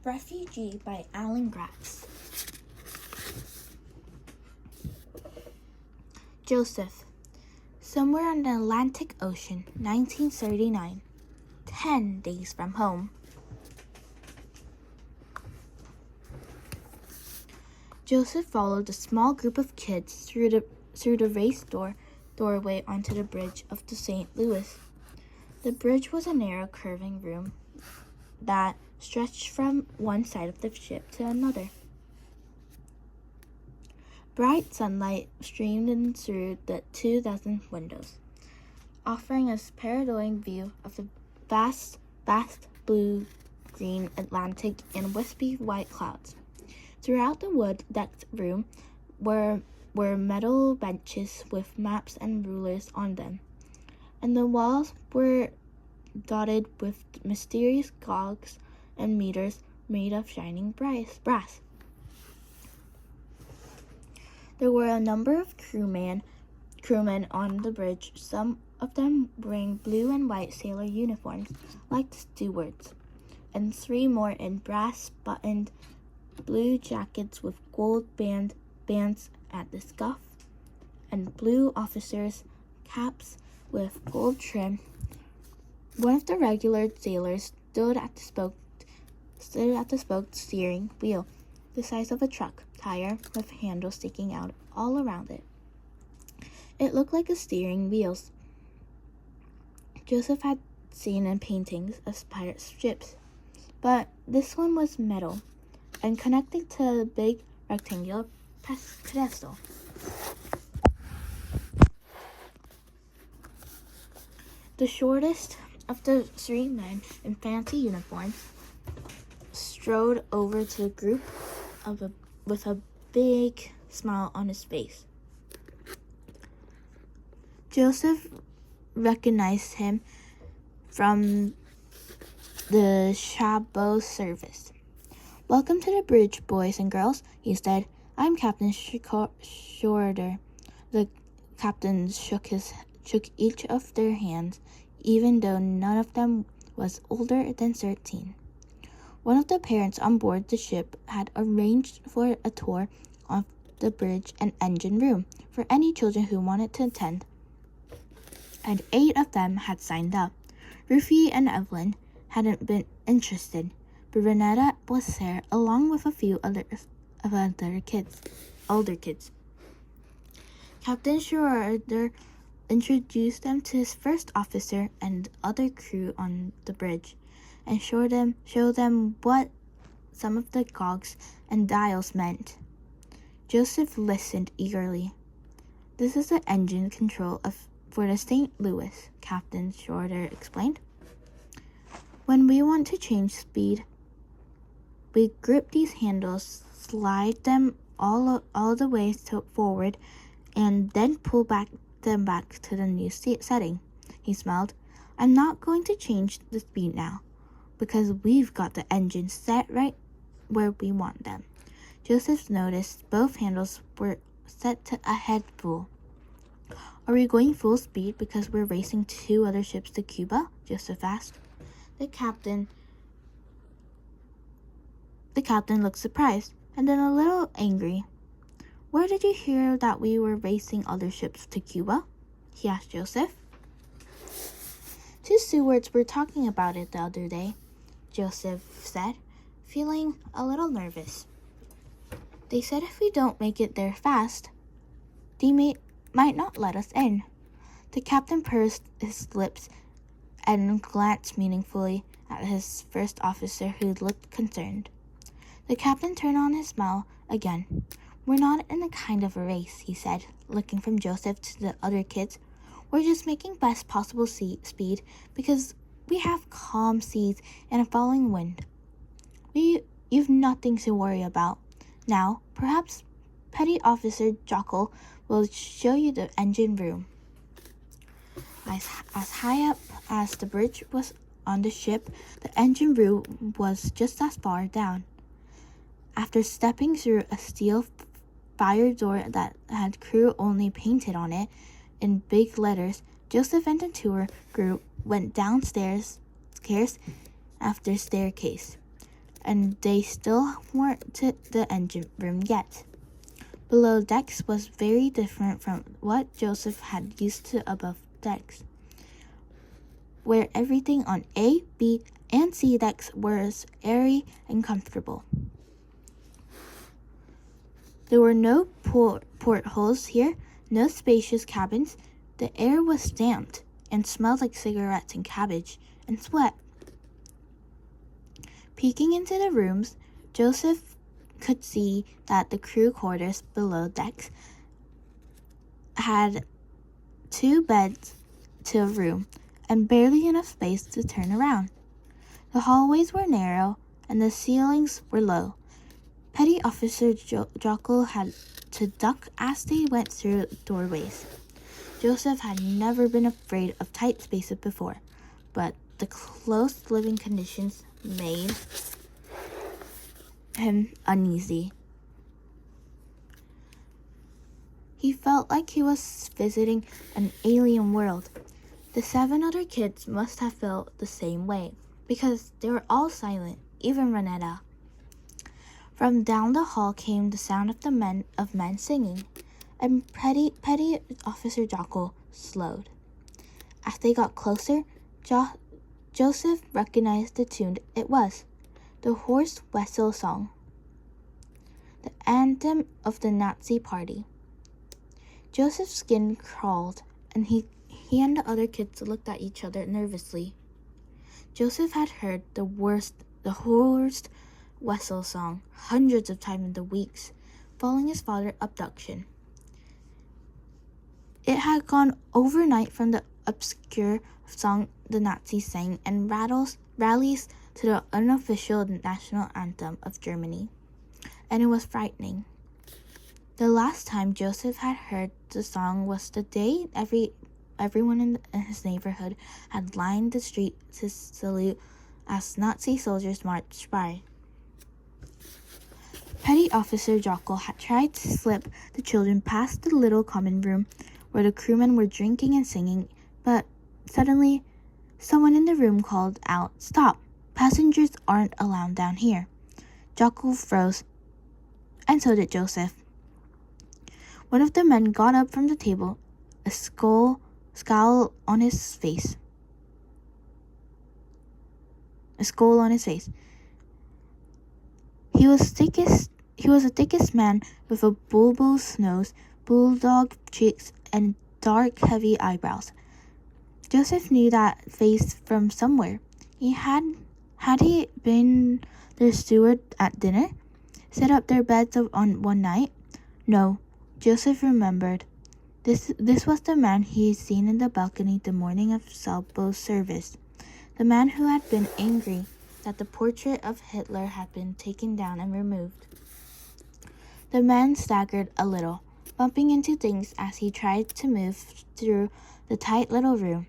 Refugee by Gratz. Joseph. Somewhere on the Atlantic Ocean, 1939. 10 days from home. Joseph followed a small group of kids through the raised doorway onto the bridge of the St. Louis. The bridge was a narrow curving room that stretched from one side of the ship to another. Bright sunlight streamed in through the 2,000 windows, offering a panoramic view of the vast blue-green Atlantic and wispy white clouds. Throughout the wood-decked room were metal benches with maps and rulers on them, and the walls were dotted with mysterious cogs and meters made of shining brass. There were a number of crewmen on the bridge, some of them wearing blue and white sailor uniforms like the stewards, and 3 more in brass-buttoned blue jackets with gold bands at the scuff, and blue officers' caps with gold trim. One of the regular sailors stood at the spoked steering wheel, the size of a truck tire with handles sticking out all around it. It looked like a steering wheels Joseph had seen in paintings of pirate ships, but this one was metal and connected to a big rectangular pedestal. The shortest of the 3 men in fancy uniforms strode over to the group with a big smile on his face. Joseph recognized him from the Chabot service. "Welcome to the bridge, boys and girls," he said. "I'm Captain Shorter." The captain shook each of their hands, even though none of them was older than 13. One of the parents on board the ship had arranged for a tour of the bridge and engine room for any children who wanted to attend, and 8 of them had signed up. Refugee and Evelyn hadn't been interested, but Renetta was there along with a few older kids. Captain Schroeder introduced them to his first officer and other crew on the bridge, and showed them what some of the cogs and dials meant. Joseph listened eagerly. "This is the engine control for the St. Louis," Captain Schroeder explained. "When we want to change speed, we grip these handles, slide them all the way forward, and then pull them back to the new setting." He smiled. "I'm not going to change the speed now, because we've got the engines set right where we want them." Joseph noticed both handles were set to a head full. "Are we going full speed because we're racing 2 other ships to Cuba?" Joseph asked. The captain looked surprised and then a little angry. "Where did you hear that we were racing other ships to Cuba?" he asked Joseph. "2 stewards were talking about it the other day," Joseph said, feeling a little nervous. "They said if we don't make it there fast, they might not let us in." The captain pursed his lips and glanced meaningfully at his first officer, who looked concerned. The captain turned on his smile again. "We're not in a kind of a race," he said, looking from Joseph to the other kids. "We're just making best possible speed because we have calm seas and a falling wind. You've nothing to worry about. Now, perhaps Petty Officer Jockle will show you the engine room." As high up as the bridge was on the ship, the engine room was just as far down. After stepping through a steel fire door that had "crew only" painted on it in big letters, Joseph and the tour group went downstairs after staircase. and they still weren't to the engine room yet. Below decks was very different from what Joseph had used to above decks, where everything on A, B, and C decks was airy and comfortable. There were no portholes here, no spacious cabins. The air was damped and smelled like cigarettes and cabbage and sweat. Peeking into the rooms, Joseph could see that the crew quarters below decks had 2 beds to a room and barely enough space to turn around. The hallways were narrow and the ceilings were low. Petty Officer Jockle had to duck as they went through doorways. Joseph had never been afraid of tight spaces before, but the close living conditions made him uneasy. He felt like he was visiting an alien world. The 7 other kids must have felt the same way, because they were all silent, even Renetta. From down the hall came the sound of men singing, and Petty Officer Jockle slowed. As they got closer, Joseph recognized the tune it was, the Horse Whistle Song, the anthem of the Nazi Party. Joseph's skin crawled, and he and the other kids looked at each other nervously. Joseph had heard the Horse Whistle Song hundreds of times in the weeks following his father's abduction. It had gone overnight from the obscure song the Nazis sang and rallies to the unofficial national anthem of Germany, and it was frightening. The last time Joseph had heard the song was the day everyone in his neighborhood had lined the street to salute as Nazi soldiers marched by. Petty Officer Jockle had tried to slip the children past the little common room where the crewmen were drinking and singing, but suddenly someone in the room called out, "Stop! Passengers aren't allowed down here." Jockle froze, and so did Joseph. One of the men got up from the table, a scowl on his face. He was the thickest man with a bulbous nose, bulldog cheeks, and dark, heavy eyebrows. Joseph knew that face from somewhere. Had he been their steward at dinner? Set up their beds on one night? No, Joseph remembered. This was the man he had seen in the balcony the morning of Salbo's service. The man who had been angry that the portrait of Hitler had been taken down and removed. The man staggered a little, bumping into things as he tried to move through the tight little room.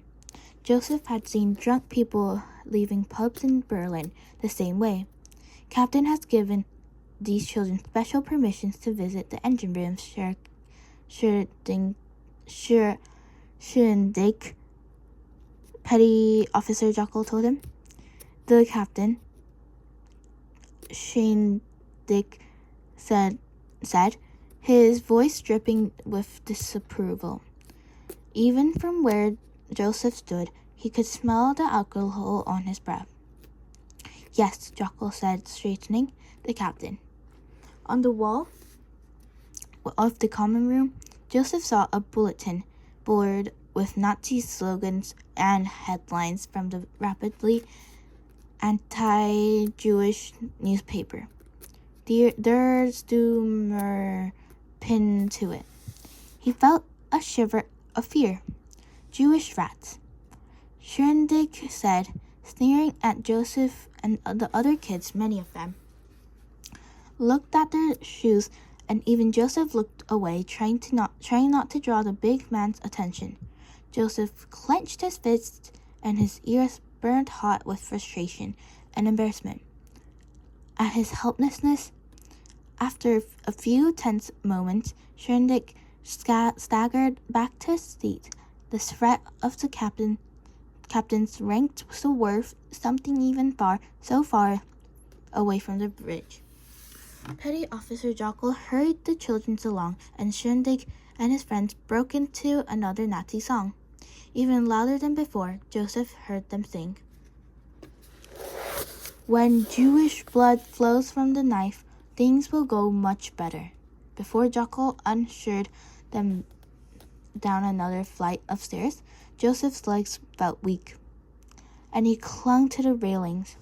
Joseph had seen drunk people leaving pubs in Berlin the same way. Captain has given these children special permissions to visit the engine rooms, Schöndig, Petty Officer Jockle told him. The captain, Schöndig, said, his voice dripping with disapproval. Even from where Joseph stood, he could smell the alcohol on his breath. Yes, Jockle said, straightening the captain. On the wall of the common room, Joseph saw a bulletin board with Nazi slogans and headlines from the rapidly anti-Jewish newspaper. Der Stummer pinned to it. He felt a shiver of fear. Jewish rats, Schöndig said, sneering at Joseph and the other kids. Many of them looked at their shoes, and even Joseph looked away, trying not to draw the big man's attention. Joseph clenched his fists, and his ears burned hot with frustration and embarrassment at his helplessness. After a few tense moments, Schöndig staggered back to his seat. The threat of the captain's ranked so worth something even so far away from the bridge. Petty Officer Jockle hurried the children along, and Shindig and his friends broke into another Nazi song. Even louder than before, Joseph heard them sing. When Jewish blood flows from the knife, things will go much better. Before Jockle ushered them down another flight of stairs, Joseph's legs felt weak, and he clung to the railings.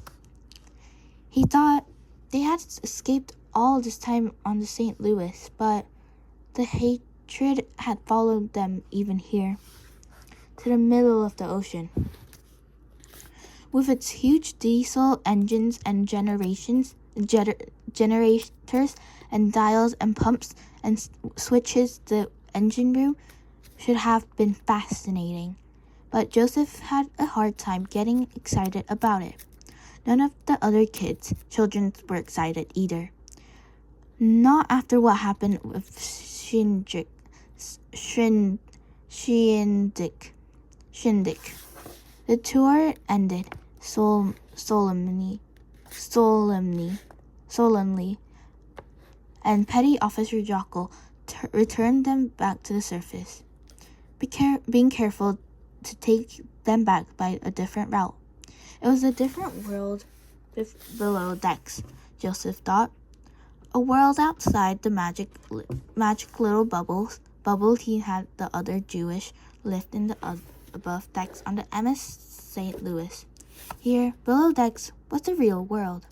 He thought they had escaped all this time on the St. Louis, but the hatred had followed them even here, to the middle of the ocean. With its huge diesel engines and generators and dials and pumps and switches, the engine room should have been fascinating. But Joseph had a hard time getting excited about it. None of the other children were excited either. Not after what happened with Shindig. The tour ended solemnly, and Petty Officer Jockle returned them back to the surface, being careful to take them back by a different route. It was a different world below decks, Joseph thought. A world outside the magic little bubble he had the other Jewish lived in the above decks on the MS St. Louis. Here, below decks, was the real world.